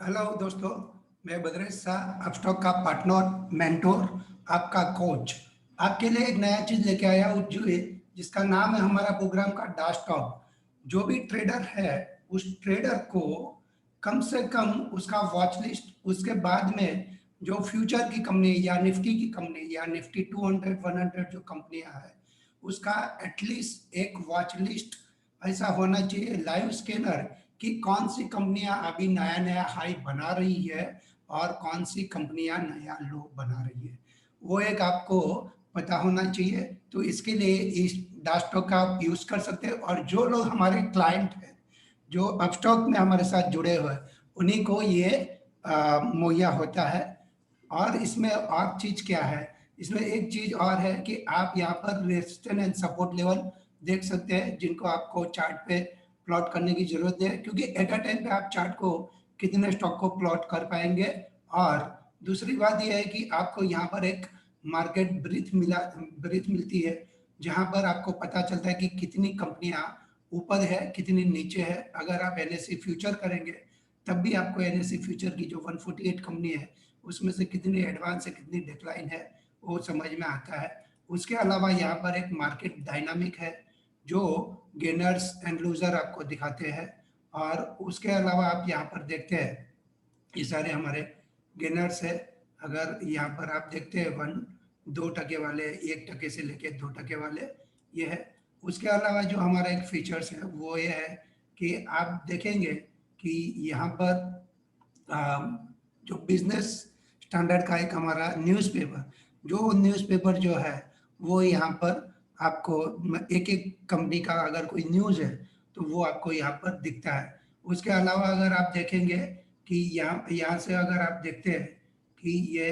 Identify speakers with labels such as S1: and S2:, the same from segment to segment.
S1: Hello दोस्तों, मैं बद्रेश शाह, अपस्टॉक का पार्टनर, मेंटोर, आपका कोच। आपके लिए एक नया चीज लेके आया हूँ जिसका नाम है हमारा प्रोग्राम का डास्टॉक। जो भी ट्रेडर है उस ट्रेडर को कम से कम उसका वॉच लिस्ट, उसके बाद में जो फ्यूचर की कंपनी या निफ्टी की कंपनी या निफ्टी 200 100 जो कंपनियां है उसका एटलीस्ट एक वॉच लिस्ट ऐसा होना चाहिए, लाइव स्कैनर, कि कौन सी कंपनियां अभी नया नया हाई बना रही है और कौन सी कंपनियां नया लो बना रही है, वो एक आपको पता होना चाहिए। तो इसके लिए इस डास्टॉक का आप यूज कर सकते हैं। और जो लोग हमारे क्लाइंट हैं जो अपस्टॉक में हमारे साथ जुड़े हुए हैं, उन्हीं को ये मुहैया होता है। और इसमें और चीज क्या है, इसमें एक चीज और है कि आप यहाँ पर रेजिस्टेंस एंड सपोर्ट लेवल देख सकते हैं, जिनको आपको चार्ट पे प्लॉट करने की जरूरत है, क्योंकि एट अ टाइम पे आप चार्ट को कितने स्टॉक को प्लॉट कर पाएंगे। और दूसरी बात यह है कि आपको यहाँ पर एक मार्केट ब्रीथ मिलती है, जहां पर आपको पता चलता है कि कितनी कंपनियां ऊपर है कितनी नीचे है। अगर आप एनएससी फ्यूचर करेंगे तब भी आपको एनएससी फ्यूचर की जो 148 कंपनी है उसमें से कितनी एडवांस है कितनी डिक्लाइन है वो समझ में आता है। उसके अलावा यहाँ पर एक मार्केट डायनामिक है जो गेनर्स एंड लूजर आपको दिखाते हैं। और उसके अलावा आप यहाँ पर देखते हैं ये सारे हमारे गेनर्स है। अगर यहाँ पर आप देखते हैं 1 2 टके वाले, 1 टके से लेके 2 टके वाले, ये है। उसके अलावा जो हमारा एक फीचर्स है वो ये है कि आप देखेंगे कि यहाँ पर जो बिजनेस स्टैंडर्ड का एक हमारा न्यूज़पेपर, जो न्यूज़पेपर जो है वो यहाँ पर आपको एक एक कंपनी का अगर कोई न्यूज़ है तो वो आपको यहाँ पर दिखता है। उसके अलावा अगर आप देखेंगे कि यहाँ यहाँ से अगर आप देखते हैं कि ये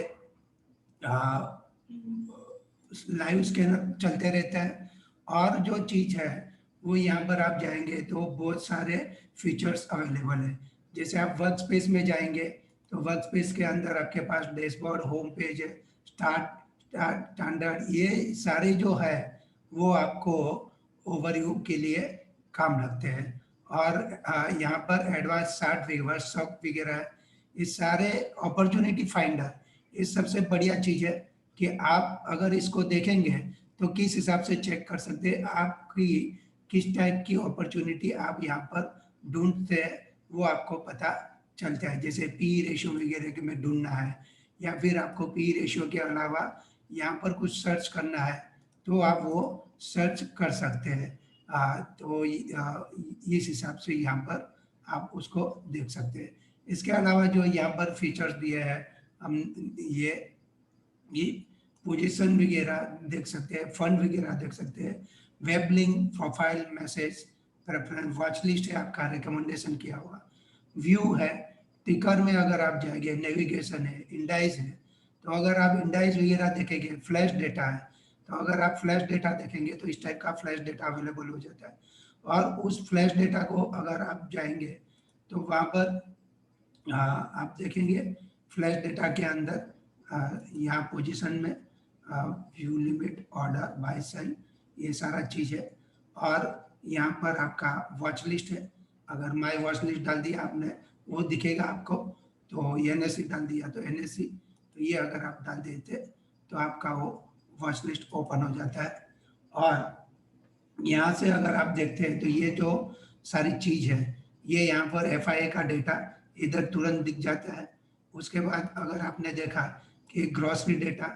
S1: लाइव स्कैनर चलते रहता है। और जो चीज़ है वो यहाँ पर आप जाएंगे तो बहुत सारे फीचर्स अवेलेबल है। जैसे आप वर्क स्पेस में जाएंगे तो वर्क स्पेस के अंदर आपके पास डैशबोर्ड, होम पेज है, स्टैंडर्ड, ये सारे जो है वो आपको ओवरव्यू के लिए काम लगते हैं। और यहाँ पर एडवांस चार्ट, रिवर्स शॉक वगैरह है। ये सारे अपॉर्चुनिटी फाइंडर, ये सबसे बढ़िया चीज़ है कि आप अगर इसको देखेंगे तो किस हिसाब से चेक कर सकते हैं आपकी किस टाइप की अपॉर्चुनिटी आप यहाँ पर ढूंढते हैं, वो आपको पता चलता है। जैसे पी रेशियो वगैरह के में ढूंढना है या फिर आपको पी रेशियो के अलावा यहाँ पर कुछ सर्च करना है तो आप वो सर्च कर सकते हैं। तो इस हिसाब से यहाँ पर आप उसको देख सकते हैं। इसके अलावा जो यहाँ पर फीचर्स दिए हैं, हम ये पोजीशन वगैरह देख सकते हैं, फंड वगैरह देख सकते हैं, web link, profile, message, preference, watch list है आपका, रिकमेंडेशन किया हुआ, व्यू है, टिकर में अगर आप जाएंगे, नेविगेशन है, इंडाइस है। तो अगर आप इंडाइस वगैरह देखेंगे, फ्लैश डेटा है, तो अगर आप फ्लैश डेटा देखेंगे तो इस टाइप का फ्लैश डेटा अवेलेबल हो जाता है। और उस फ्लैश डेटा को अगर आप जाएंगे तो वहाँ पर आप देखेंगे फ्लैश डेटा के अंदर यहाँ पोजीशन में view limit, order, buy sell, ये सारा चीज़ है। और यहाँ पर आपका वॉच लिस्ट है, अगर माय वॉच लिस्ट डाल दिया आपने वो दिखेगा आपको। तो एनएससी डाल दिया तो एनएससी, तो ये अगर आप डाल देते तो आपका वो वॉच लिस्ट ओपन हो जाता है। और यहाँ से अगर आप देखते हैं तो ये जो सारी चीज़ है ये यहाँ पर एफआईए का डेटा इधर तुरंत दिख जाता है। उसके बाद अगर आपने देखा कि ग्रॉसरी डेटा,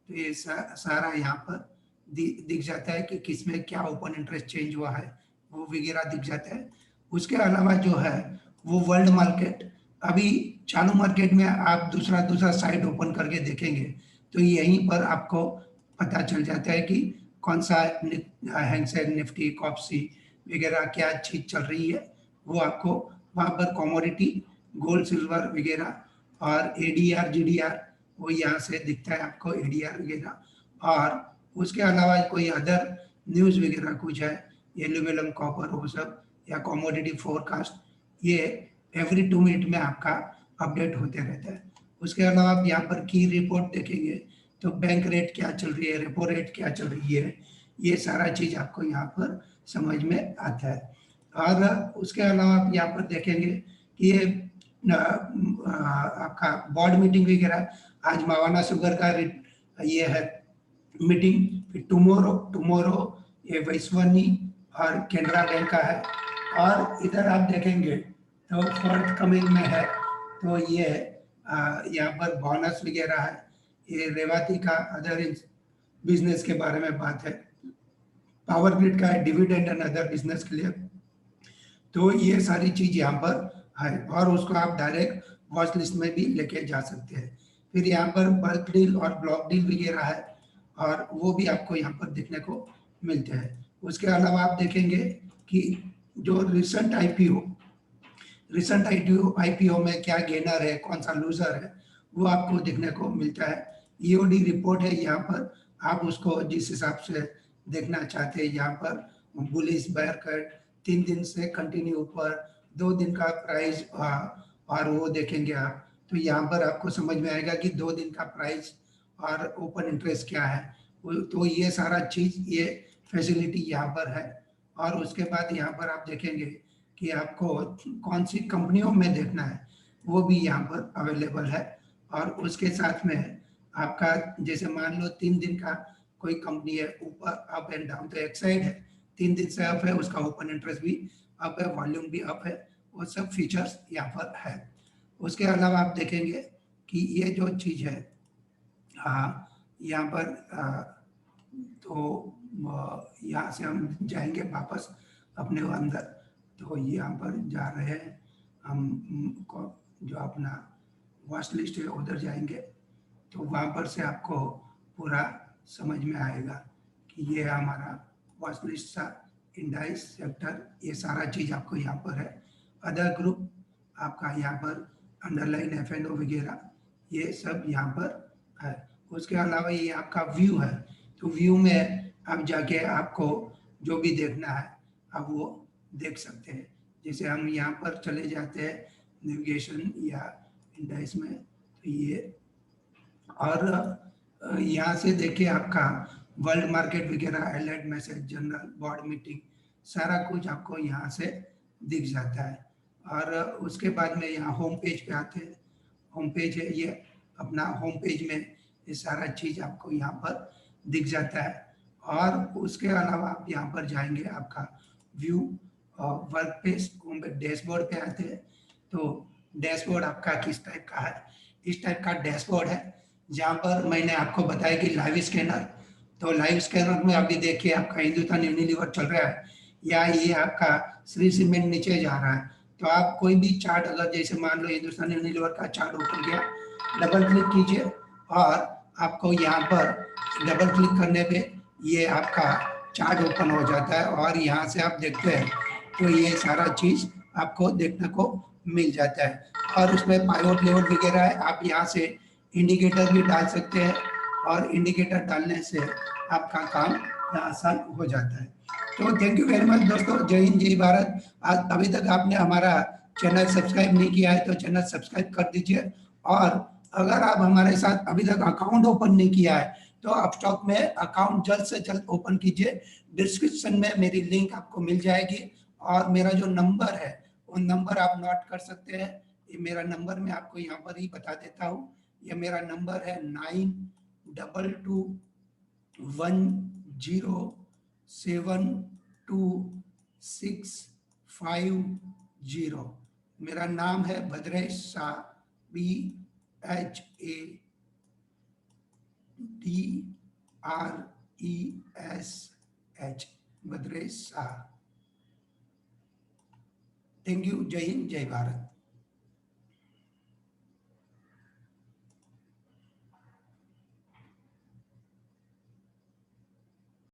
S1: तो ये सारा यहाँ पर दिख जाता है कि किसमें क्या ओपन इंटरेस्ट चेंज हुआ है, वो वगैरह दिख जाता है। उसके अलावा जो है वो वर्ल्ड मार्केट, अभी चालू मार्केट में आप दूसरा दूसरा साइट ओपन करके देखेंगे तो यहीं पर आपको पता चल जाता है कि कौन सा हैंगसेन, निफ्टी, कॉप्सी वगैरह क्या चीज़ चल रही है, वो आपको वहाँ पर कमोडिटी, गोल्ड सिल्वर वगैरह और एडीआर जीडीआर वो यहाँ से दिखता है आपको, एडीआर वगैरह। और उसके अलावा कोई अदर न्यूज़ वगैरह कुछ है, एल्यूमिनियम, कॉपर, वो सब, या कमोडिटी फोरकास्ट, ये एवरी 2 मिनट में आपका अपडेट होते रहता है। उसके अलावा आप यहाँ पर की रिपोर्ट देखेंगे तो बैंक रेट क्या चल रही है, रेपो रेट क्या चल रही है, ये सारा चीज़ आपको यहाँ पर समझ में आता है। और उसके अलावा आप यहाँ पर देखेंगे कि ये आपका बोर्ड मीटिंग वगैरह, आज मावाना शुगर का ये है मीटिंग, फिर टुमारो ये वैश्वनी और कैनरा बैंक का है। और इधर आप देखेंगे तो फोर्थ कमिंग में है, तो ये यहाँ पर बोनस वगैरह है, ये रेवाती का अदर बिजनेस के बारे में बात है, पावर ग्रिड का है डिविडेंड एंड अदर बिजनेस के लिए। तो ये सारी चीज यहाँ पर है और उसको आप डायरेक्ट वॉच लिस्ट में भी लेके जा सकते हैं। फिर यहाँ पर बल्क डील और ब्लॉक डील वगैरह है और वो भी आपको यहाँ पर देखने को मिलते हैं। उसके अलावा आप देखेंगे कि जो रिसेंट आईपीओ में क्या गेनर है, कौन सा लूजर है, वो आपको देखने को मिलता है। ईओडी रिपोर्ट है यहाँ पर, आप उसको जिस हिसाब से देखना चाहते हैं, यहाँ पर बुलिश बेयर कट 3 दिन से कंटिन्यू ऊपर, 2 दिन का प्राइस और वो देखेंगे आप, तो यहाँ पर आपको समझ में आएगा कि 2 दिन का प्राइस और ओपन इंटरेस्ट क्या है। तो ये सारा चीज, ये फैसिलिटी यहाँ पर है। और उसके बाद यहाँ पर आप देखेंगे कि आपको कौन सी कंपनियों में देखना है, वो भी यहाँ पर अवेलेबल है। और उसके साथ में आपका जैसे मान लो 3 दिन का कोई कंपनी है, ऊपर अप एंड डाउन, तो एक साइड है 3 दिन से अप है, उसका ओपन इंटरेस्ट भी अप है, वॉल्यूम भी अप है, वो सब फीचर्स यहाँ पर है। उसके अलावा आप देखेंगे कि ये जो चीज है यहाँ पर तो यहाँ से हम जाएंगे वापस अपने अंदर, तो यहाँ पर जा रहे हैं हम जो अपना वॉच लिस्ट है उधर जाएंगे, तो वहाँ पर से आपको पूरा समझ में आएगा कि ये हमारा वॉच लिस्ट सा इंडाइस सेक्टर, ये सारा चीज आपको यहाँ पर है। अदर ग्रुप आपका यहाँ पर अंडरलाइन एफएनओ वगैरह ये सब यहाँ पर है। उसके अलावा ये आपका व्यू है, तो व्यू में आप जाके आपको जो भी देखना है आप वो देख सकते हैं। जैसे हम यहाँ पर चले जाते हैं नेविगेशन या इंडाइस में, तो ये और यहाँ से देखिए आपका वर्ल्ड मार्केट वगैरह, alert message, general board meeting, सारा कुछ आपको यहाँ से दिख जाता है। और उसके बाद में यहाँ होम पेज पे आते हैं, होम पेज है ये अपना, होम पेज में ये सारा चीज आपको यहाँ पर दिख जाता है। और उसके अलावा आप यहाँ पर जाएंगे, आपका व्यू वर्क पेज होम पे डैशबोर्ड पे आते हैं, तो डैशबोर्ड आपका किस टाइप का है, इस टाइप का डैशबोर्ड है, जहाँ पर मैंने आपको बताया कि लाइव स्कैनर, तो लाइव स्कैनर में अभी देखिए आपका हिंदुस्तान यूनिलीवर चल रहा है या ये आपका श्री सीमेंट नीचे जा रहा है, तो आप कोई भी चार्ट अगर जैसे मान लो हिंदुस्तान यूनिलीवर का चार्ट ओपन किया, डबल क्लिक कीजिए और आपको यहाँ पर डबल क्लिक करने पे ये आपका चार्ट ओपन हो जाता है और यहाँ से आप देखते हैं तो ये सारा चीज आपको देखने को मिल जाता है। और उसमें पाइवट लेवल वगैरह है, आप यहाँ से इंडिकेटर भी डाल सकते हैं और इंडिकेटर डालने से आपका काम आसान हो जाता है। तो थैंक यू वेरी मच दोस्तों, जय हिंद जय भारत। आज अभी तक आपने हमारा चैनल सब्सक्राइब नहीं किया है तो चैनल सब्सक्राइब कर दीजिए, और अगर आप हमारे साथ अभी तक अकाउंट ओपन नहीं किया है तो अपस्टॉक में अकाउंट जल्द से जल्द ओपन कीजिए। डिस्क्रिप्शन में मेरी लिंक आपको मिल जाएगी और मेरा जो नंबर है वो नंबर आप नोट कर सकते हैं। ये मेरा नंबर मैं आपको यहाँ पर ही बता देता हूँ, ये मेरा नंबर है 9222107265। मेरा नाम है Bhadresh Shah, BHADRESH, Bhadresh Shah. Thank you, जय हिंद जय भारत।